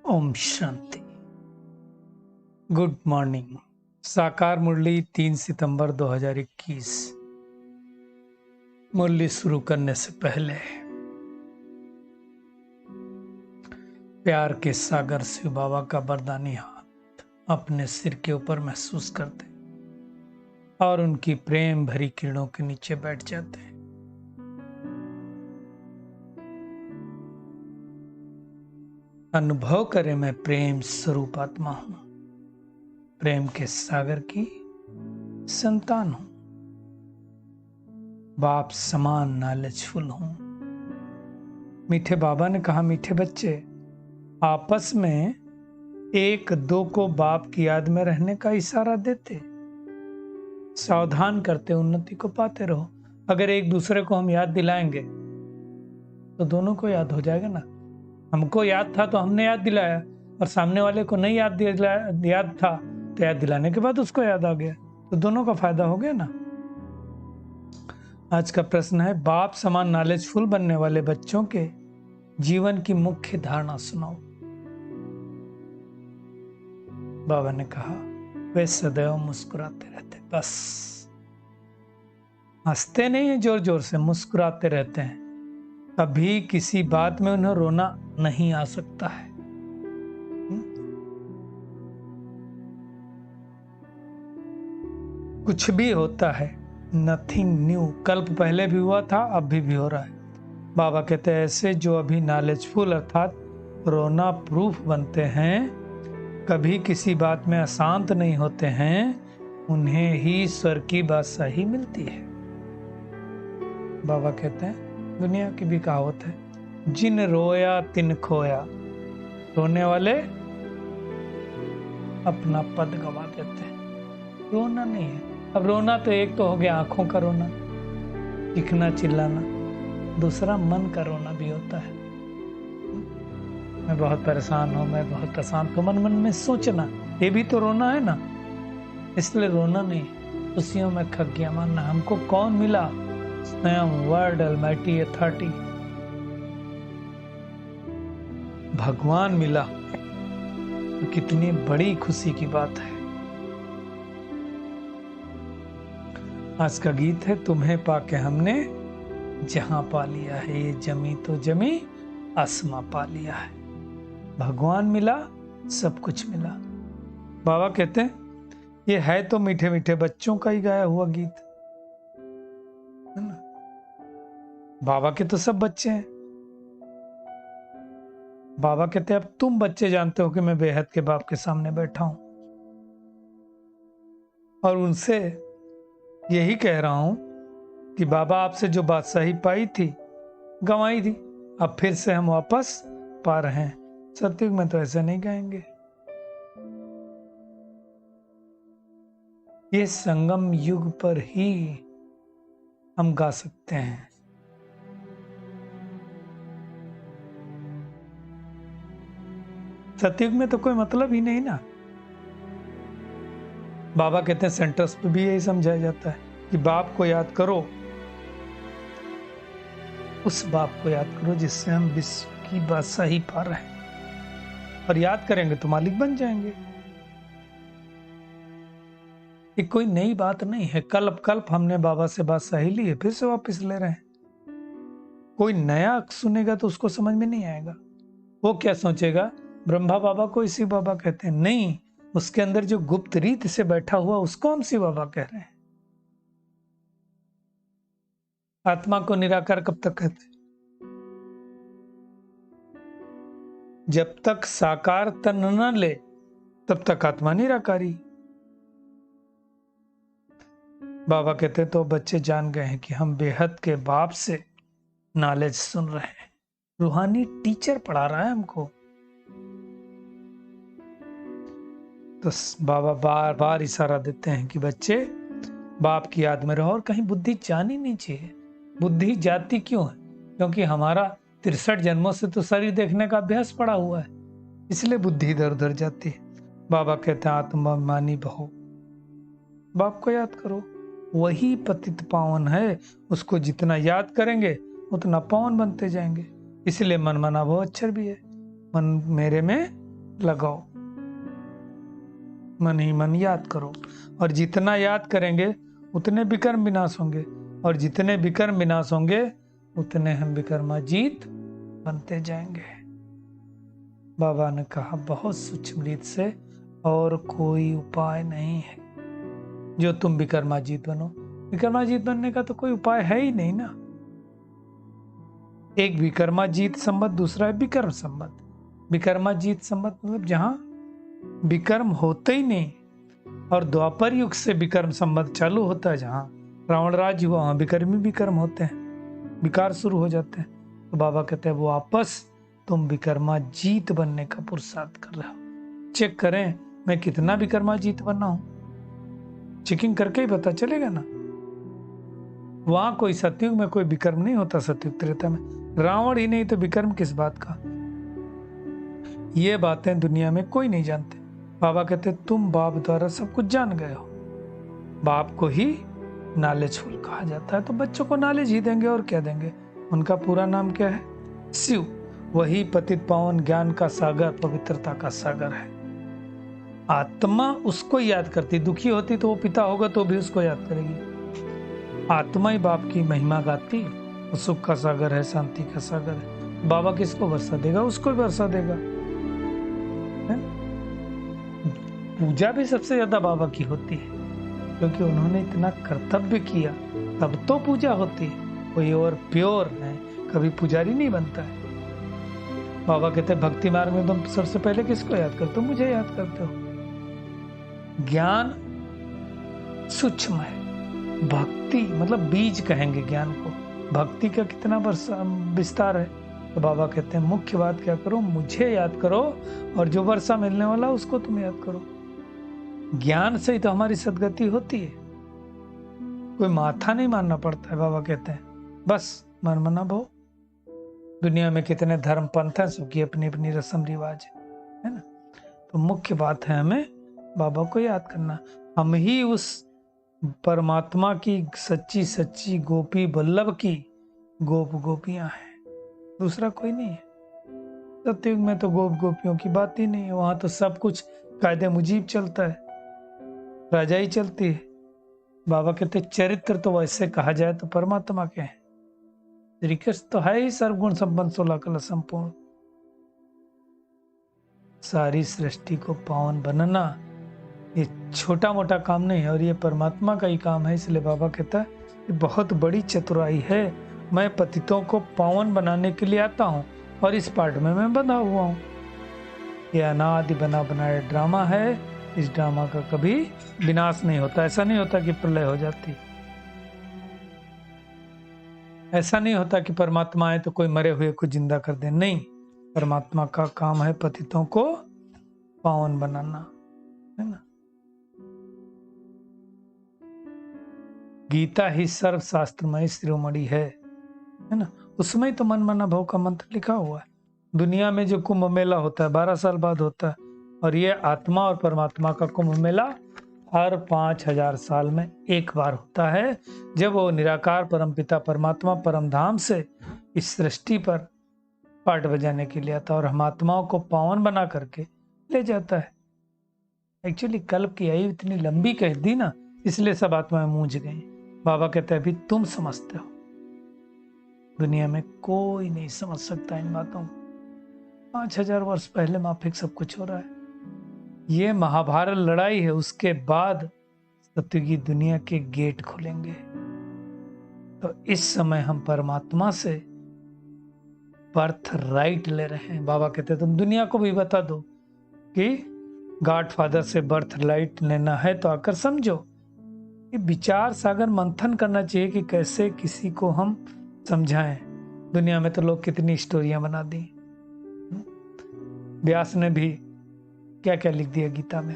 Om Shanti. Good morning. साकार मुरली 3 सितंबर 2021। मुरली शुरू करने से पहले प्यार के सागर शिव बाबा का वरदानी हाथ अपने सिर के ऊपर महसूस करते और उनकी प्रेम भरी किरणों के नीचे बैठ जाते हैं। अनुभव करें, मैं प्रेम स्वरूप आत्मा हूं, प्रेम के सागर की संतान हूं, बाप समान नॉलेजफुल हूं। मीठे बाबा ने कहा, मीठे बच्चे आपस में एक दो को बाप की याद में रहने का इशारा देते, सावधान करते, उन्नति को पाते रहो। अगर एक दूसरे को हम याद दिलाएंगे तो दोनों को याद हो जाएगा ना। हमको याद था तो हमने याद दिलाया, और सामने वाले को नहीं याद था तो याद दिलाने के बाद उसको याद आ गया, तो दोनों का फायदा हो गया ना। आज का प्रश्न है, बाप समान नॉलेजफुल बनने वाले बच्चों के जीवन की मुख्य धारणा सुनाओ। बाबा ने कहा, वे सदैव मुस्कुराते रहते, बस हंसते नहीं है, जोर जोर से मुस्कुराते रहते हैं। कभी किसी बात में उन्हें रोना नहीं आ सकता है। कुछ भी होता है, नथिंग न्यू, कल्प पहले भी हुआ था, अभी भी हो रहा है। बाबा कहते हैं, ऐसे जो अभी नॉलेजफुल अर्थात रोना प्रूफ बनते हैं, कभी किसी बात में अशांत नहीं होते हैं, उन्हें ही स्वर की बादशाही मिलती है। बाबा कहते हैं, दुनिया की भी कहावत है, जिन रोया तिन खोया। रोने वाले अपना पद गवा देते हैं। रोना नहीं है। अब रोना तो एक तो हो गया आंखों का रोना, चीखना चिल्लाना, दूसरा मन का रोना भी होता है। मैं बहुत परेशान हूं, मैं बहुत अशांत हूं, मन मन में सोचना, ये भी तो रोना है ना। इसलिए रोना नहीं, खुशियों में खग गया मानना। हमको कौन मिला? स्वयं वर्ड अलमाइटी अथॉरिटी, भगवान मिला, तो कितनी बड़ी खुशी की बात है। आज का गीत है, तुम्हें पाके हमने जहां पा लिया है, ये जमी तो जमी आसमां पा लिया है। भगवान मिला, सब कुछ मिला। बाबा कहते हैं, ये है तो मीठे मीठे बच्चों का ही गाया हुआ गीत है ना। बाबा के तो सब बच्चे हैं। बाबा कहते हैं, अब तुम बच्चे जानते हो कि मैं बेहद के बाप के सामने बैठा हूं, और उनसे यही कह रहा हूं कि बाबा आपसे जो बादशाही पाई थी, गंवाई थी, अब फिर से हम वापस पा रहे हैं। सतयुग में तो ऐसे नहीं गाएंगे। ये संगम युग पर ही हम गा सकते हैं। सतयुग में तो कोई मतलब ही नहीं ना। बाबा कहते हैं, सेंटर्स पे भी यही समझाया जाता है कि बाप को याद करो, उस बाप को याद करो जिससे हम विश्व की बादशाही पा रहे हैं, और याद करेंगे तो मालिक बन जाएंगे। ये कोई नई बात नहीं है। कल्प कल्प हमने बाबा से बादशाही ली है, फिर से वापस ले रहे हैं। कोई नया सुनेगा तो उसको समझ में नहीं आएगा। वो क्या सोचेगा, ब्रह्मा बाबा को इसी बाबा कहते हैं। नहीं, उसके अंदर जो गुप्त रीत से बैठा हुआ उसको हम शिव बाबा कह रहे हैं। आत्मा को निराकार कब तक कहते? जब तक साकार तन न ले तब तक आत्मा निराकारी। बाबा कहते तो बच्चे जान गए हैं कि हम बेहद के बाप से नॉलेज सुन रहे हैं। रूहानी टीचर पढ़ा रहा है हमको। तो बाबा बार बार इशारा देते हैं कि बच्चे बाप की याद में रहो, और कहीं बुद्धि जानी नहीं चाहिए। बुद्धि जाती क्यों है? क्योंकि हमारा 63 जन्मों से तो शरीर देखने का अभ्यास पड़ा हुआ है, इसलिए बुद्धि इधर उधर जाती है। बाबा कहते हैं, आत्माभिमानी बहो, बाप को याद करो, वही पतित पावन है। उसको जितना याद करेंगे उतना पावन बनते जाएंगे। इसलिए मन मना बहु अक्षर भी है। मन मेरे में लगाओ, मन ही मन याद करो, और जितना याद करेंगे उतने विकर्म विनाश होंगे, और जितने विकर्म विनाश होंगे उतने हम विकर्माजीत बनते जाएंगे। बाबा ने कहा बहुत सूक्ष्म रीत से, और कोई उपाय नहीं है जो तुम विकर्माजीत बनो। विकर्माजीत बनने का तो कोई उपाय है ही नहीं ना। एक विकर्माजीत संबत, दूसरा है विकर्म संबत। विकर्माजीत संबत मतलब जहां विकर्म होते ही नहीं, और द्वापर युग से विकर्म संबत चालू होता है, जहां रावण राज्य हुआ वहां विकर्मी विकर्म होते हैं, विकार शुरू हो जाते हैं। तो बाबा कहते हैं वो आपस तुम विकर्माजीत बनने का पुरुषार्थ कर रहे हो। चेक करें मैं कितना विकर्माजीत बना हूं, चेकिंग करके ही पता चलेगा ना। वहां कोई सतयुग में कोई विकर्म नहीं होता, सतयुग त्रेता में रावण ही नहीं तो विकर्म किस बात का। ये बातें दुनिया में कोई नहीं जानते। बाबा कहते तुम बाप द्वारा सब कुछ जान गए हो। बाप को ही नॉलेजफुल कहा जाता है, तो बच्चों को नॉलेज ही देंगे और क्या देंगे। उनका पूरा नाम क्या है? शिव। वही पतित पावन ज्ञान का सागर, पवित्रता का सागर है। आत्मा उसको याद करती, दुखी होती तो वो पिता होगा तो भी उसको याद करेगी। आत्मा ही बाप की महिमा गाती, वो सुख का सागर है, शांति का सागर है। बाबा किसको वर्षा देगा? उसको भी वर्षा देगा। पूजा भी सबसे ज्यादा बाबा की होती है, क्योंकि उन्होंने इतना कर्तव्य किया तब तो पूजा होती है। कोई और प्योर है कभी पुजारी नहीं बनता है। बाबा कहते हैं भक्ति मार्ग में तुम सबसे पहले किसको याद करते हो? मुझे याद करते हो। ज्ञान सूक्ष्म है, भक्ति मतलब बीज कहेंगे ज्ञान को। भक्ति का कितना विस्तार है। तो बाबा कहते हैं मुख्य बात क्या करो? मुझे याद करो, और जो वर्षा मिलने वाला उसको तुम याद करो। ज्ञान से ही तो हमारी सदगति होती है, कोई माथा नहीं मानना पड़ता है। बाबा कहते हैं बस मन मना भो। दुनिया में कितने धर्म पंथ हैं, सबकी अपनी अपनी रस्म रिवाज है ना। तो मुख्य बात है हमें बाबा को याद करना। हम ही उस परमात्मा की सच्ची सच्ची गोपी वल्लभ की गोप गोपियां हैं, दूसरा कोई नहीं है। सतयुग में तो गोप गोपियों की बात ही नहीं है। वहां तो सब कुछ कायदे मुजीब चलता है, राजा ही चलती है। बाबा कहते चरित्र तो वैसे कहा जाए तो परमात्मा के हैं। श्री कृष्ण तो है ही सर्वगुण संपन्न, 16 कला संपूर्ण। सारी सृष्टि को पावन बनना ये छोटा मोटा काम नहीं है, और ये परमात्मा का ही काम है। इसलिए बाबा कहता है ये बहुत बड़ी चतुराई है। मैं पतितों को पावन बनाने के लिए आता हूँ, और इस पार्ट में मैं बंधा हुआ हूँ। ये अनादि बना बनाया ड्रामा है। इस ड्रामा का कभी विनाश नहीं होता। ऐसा नहीं होता कि प्रलय हो जाती, ऐसा नहीं होता कि परमात्मा आए तो कोई मरे हुए को जिंदा कर दे। नहीं, परमात्मा का काम है पतितों को पावन बनाना, है ना। गीता ही सर्वशास्त्रमय शिरोमणि है ना। उसमें तो मन मना भव का मंत्र लिखा हुआ है। दुनिया में जो कुंभ मेला होता है 12 साल बाद होता है, और ये आत्मा और परमात्मा का कुंभ मेला हर 5000 साल में एक बार होता है, जब वो निराकार परमपिता परमात्मा परम धाम से इस सृष्टि पर पाठ बजाने के लिए आता है, और हम आत्माओं को पावन बना करके ले जाता है। एक्चुअली कल्प की आयु इतनी लंबी कह दी ना, इसलिए सब आत्माएं मूंझ गई। बाबा कहते हैं अभी तुम समझते हो, दुनिया में कोई नहीं समझ सकता इन बातों को। 5000 वर्ष पहले माफिक सब कुछ हो रहा है। ये महाभारत लड़ाई है, उसके बाद सत्युगी दुनिया के गेट खुलेंगे। तो इस समय हम परमात्मा से बर्थ राइट ले रहे हैं। बाबा कहते हैं तुम दुनिया को भी बता दो कि गॉडफादर से बर्थ राइट लेना है तो आकर समझो। ये विचार सागर मंथन करना चाहिए कि कैसे किसी को हम समझाएं। दुनिया में तो लोग कितनी स्टोरियां बना दी। व्यास ने भी क्या क्या लिख दिया गीता में।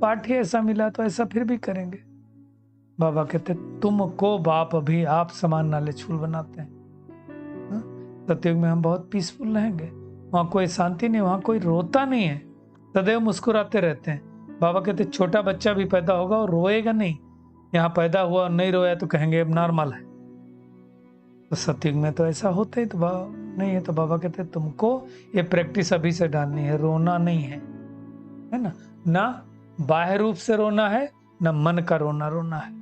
पाठ ही ऐसा मिला तो ऐसा फिर भी करेंगे। बाबा कहते तुमको बाप अभी आप समान नॉलेजफुल बनाते हैं। सतयुग में हम बहुत पीसफुल रहेंगे, वहां कोई शांति नहीं, वहां कोई रोता नहीं है, सदैव मुस्कुराते रहते हैं। बाबा कहते छोटा बच्चा भी पैदा होगा और रोएगा नहीं। यहाँ पैदा हुआ और नहीं रोया तो कहेंगे अब नॉर्मल है। तो सतयुग में तो ऐसा होता ही तो नहीं है। तो बाबा कहते तुमको ये प्रैक्टिस अभी से डालनी है, रोना नहीं है ना। ना बाह्य रूप से रोना है, ना मन का रोना है।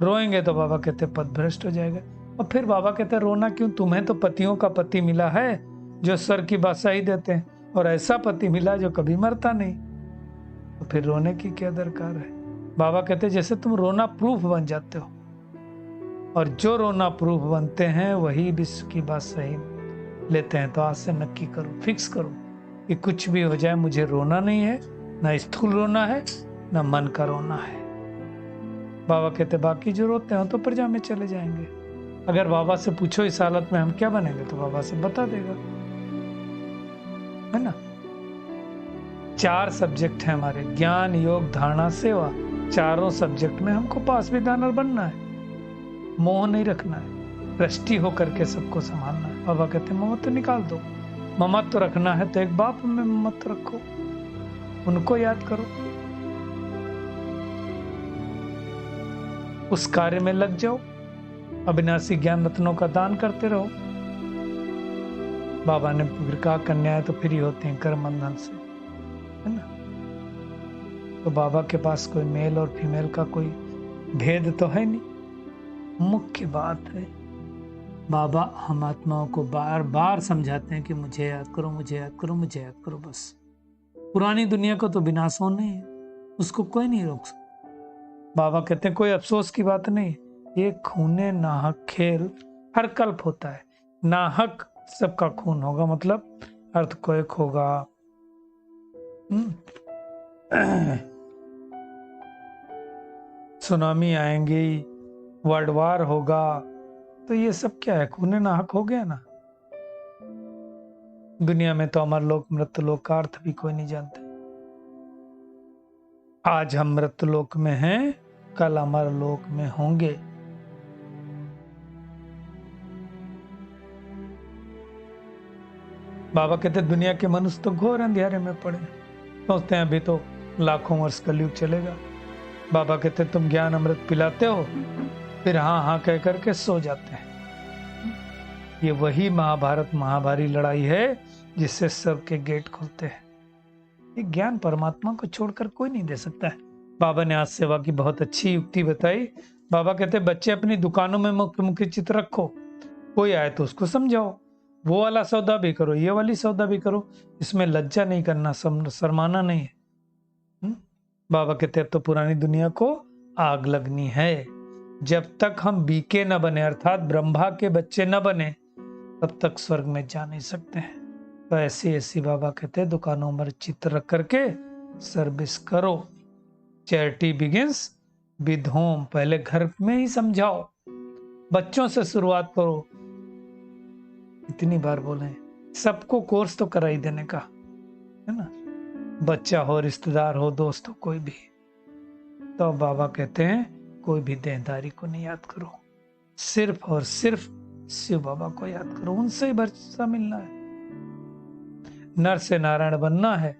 रोएंगे तो बाबा कहते पद भ्रष्ट हो जाएगा। और फिर बाबा कहते रोना क्यों, तुम्हें तो पतियों का पति मिला है जो स्वर की बादशाही देते हैं, और ऐसा पति मिला जो कभी मरता नहीं, तो फिर रोने की क्या दरकार है। बाबा कहते जैसे तुम रोना प्रूफ बन जाते हो, और जो रोना प्रूफ बनते हैं वही विश्व की बादशाही लेते हैं। तो आज से नक्की करो, फिक्स करो कि कुछ भी हो जाए मुझे रोना नहीं है, ना स्थूल रोना है, ना मन का रोना है। बाबा कहते बाकी जो रोते हो तो प्रजा में चले जाएंगे। अगर बाबा से पूछो इस हालत में हम क्या बनेंगे, तो बाबा से बता देगा, है ना। 4 सब्जेक्ट है हमारे, ज्ञान, योग, धारणा, सेवा। चारों सब्जेक्ट में हमको पास विधानर बनना है, मोह नहीं रखना है, दृष्टि होकर के सबको संभालना है। बाबा कहते ममत्व निकाल दो, ममत्व रखना है तो एक बाप में ममत्व रखो, उनको याद करो, उस कार्य में लग जाओ, अविनाशी ज्ञान रत्नों का दान करते रहो। बाबा ने फिर कहा कन्याएं तो फ्री होती हैं कर्म बंधन से, है ना। तो बाबा के पास कोई मेल और फीमेल का कोई भेद तो है नहीं। मुख्य बात है बाबा हम आत्माओं को बार बार समझाते हैं कि मुझे याद करो, मुझे याद करो, मुझे याद करो। बस पुरानी दुनिया को तो विनाश होना ही है, उसको कोई नहीं रोक सकता। बाबा कहते हैं कोई अफसोस की बात नहीं, ये खूने नाहक खेल हर कल्प होता है। नाहक सबका खून होगा, मतलब अर्थक्वेक होगा, सुनामी आएंगी, वर्ल्ड वार होगा, तो ये सब क्या है, खूने नाहक हो गया ना। दुनिया में तो अमर लोक मृत्यु लोक का अर्थ भी कोई नहीं जानते। आज हम मृत्यु लोक में हैं, कल अमर लोक में होंगे। बाबा कहते दुनिया के मनुष्य तो घोर अंधेरे में पड़े, सोचते हैं अभी तो लाखों वर्ष कलयुग चलेगा। बाबा कहते तुम ज्ञान अमृत पिलाते हो, फिर हाँ हाँ कह करके सो जाते हैं। ये वही महाभारत महाभारी लड़ाई है जिससे सबके गेट खुलते हैं। ये ज्ञान परमात्मा को छोड़कर कोई नहीं दे सकता है। बाबा ने आज सेवा की बहुत अच्छी युक्ति बताई। बाबा कहते बच्चे अपनी दुकानों में मुख्य मुख्य चित्र रखो, कोई आए तो उसको समझाओ, वो वाला सौदा भी करो, ये वाली सौदा भी करो, इसमें लज्जा नहीं करना, शर्माना नहीं है। बाबा कहते अब तो पुरानी दुनिया को आग लगनी है। जब तक हम बीके न बने, अर्थात ब्रह्मा के बच्चे न बने, तब तक स्वर्ग में जा नहीं सकते हैं। तो ऐसी ऐसी बाबा कहते दुकानों में चित्र रख करके सर्विस करो। चैरिटी बिगिंस विद होम, पहले घर में ही समझाओ, बच्चों से शुरुआत करो। इतनी बार बोले, सबको कोर्स तो करा ही देने का, है ना, बच्चा हो, रिश्तेदार हो, दोस्त हो, कोई भी। तो बाबा कहते हैं कोई भी देहधारी को नहीं याद करो, सिर्फ और सिर्फ शिव बाबा को याद करो, उनसे ही भरोसा मिलना है। नर से नारायण बनना है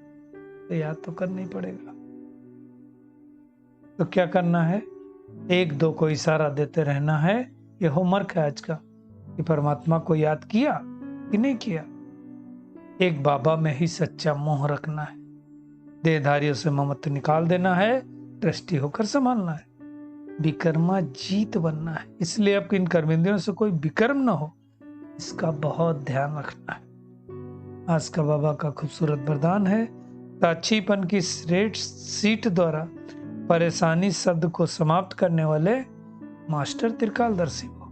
तो याद तो करना ही पड़ेगा। तो क्या करना है, एक दो को इशारा देते रहना है। ये होमवर्क है आज का, कि परमात्मा को याद किया कि नहीं किया। एक बाबा में ही सच्चा मोह रखना है, देहधारियों से ममत्व निकाल देना है, दृष्टि होकर संभालना है, विकर्मा जीत बनना है। इसलिए अब इन कर्मेंद्रियों से कोई विकर्म ना हो, इसका बहुत ध्यान रखना है। आज का बाबा का खूबसूरत वरदान है, साक्षीपन की श्रेष्ठ सीट द्वारा परेशानी शब्द को समाप्त करने वाले मास्टर त्रिकालदर्शी को।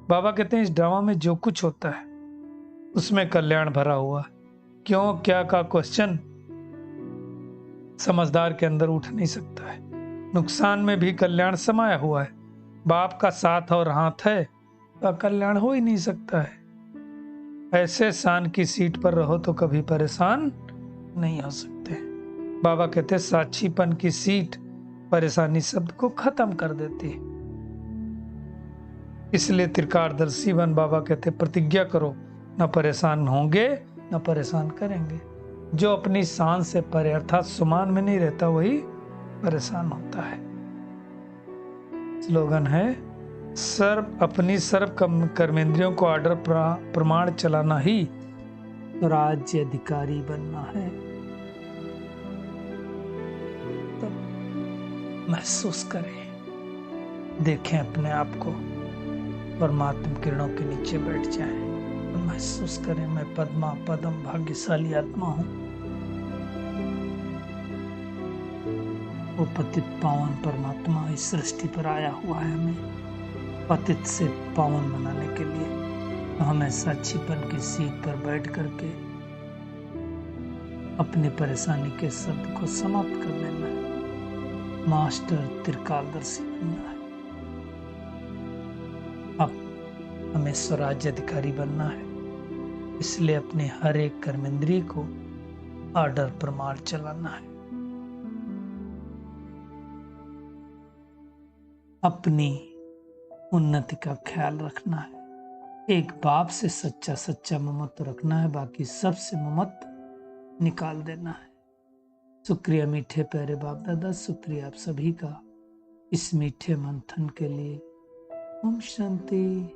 बाबा कहते हैं इस ड्रामा में जो कुछ होता है उसमें कल्याण भरा हुआ है। क्यों क्या का क्वेश्चन समझदार के अंदर उठ नहीं सकता है। नुकसान में भी कल्याण समाया हुआ है। बाप का साथ और हाथ है तो कल्याण हो ही नहीं सकता है। ऐसे शान की सीट पर रहो तो कभी परेशान नहीं हो सकते। बाबा कहते साक्षीपन की सीट परेशानी शब्द को खत्म कर देती है। इसलिए त्रिकालदर्शी बन, बाबा कहते प्रतिज्ञा करो, न परेशान होंगे न परेशान करेंगे। जो अपनी शान से परे अर्थात सुमान में नहीं रहता वही परेशान होता है। स्लोगन है अपनी सर्व कर्मेंद्रियों को आर्डर प्रमाण चलाना ही राज्य अधिकारी बनना है। तब महसूस करें, देखें अपने आप को, परमात्म किरणों के नीचे बैठ जाएं और महसूस करें, मैं पद्मा पदम भाग्यशाली आत्मा हूं। वो पतित पावन परमात्मा इस सृष्टि पर आया हुआ है हमें पतित से पावन बनाने के लिए। तो हमें साक्षीपन की सीट पर बैठ करके अपनी परेशानी के शब्द को समाप्त कर देना है। मास्टर त्रिकालदर्शी बनना है। अब हमें स्वराज्य अधिकारी बनना है, इसलिए अपने हर एक कर्मेंद्रिय को आर्डर प्रमाण चलाना है। अपनी उन्नति का ख्याल रखना है। एक बाप से सच्चा ममत्व रखना है, बाकी सबसे ममत्व निकाल देना है। शुक्रिया मीठे प्यारे बाप दादा, शुक्रिया आप सभी का इस मीठे मंथन के लिए। ओम शांति।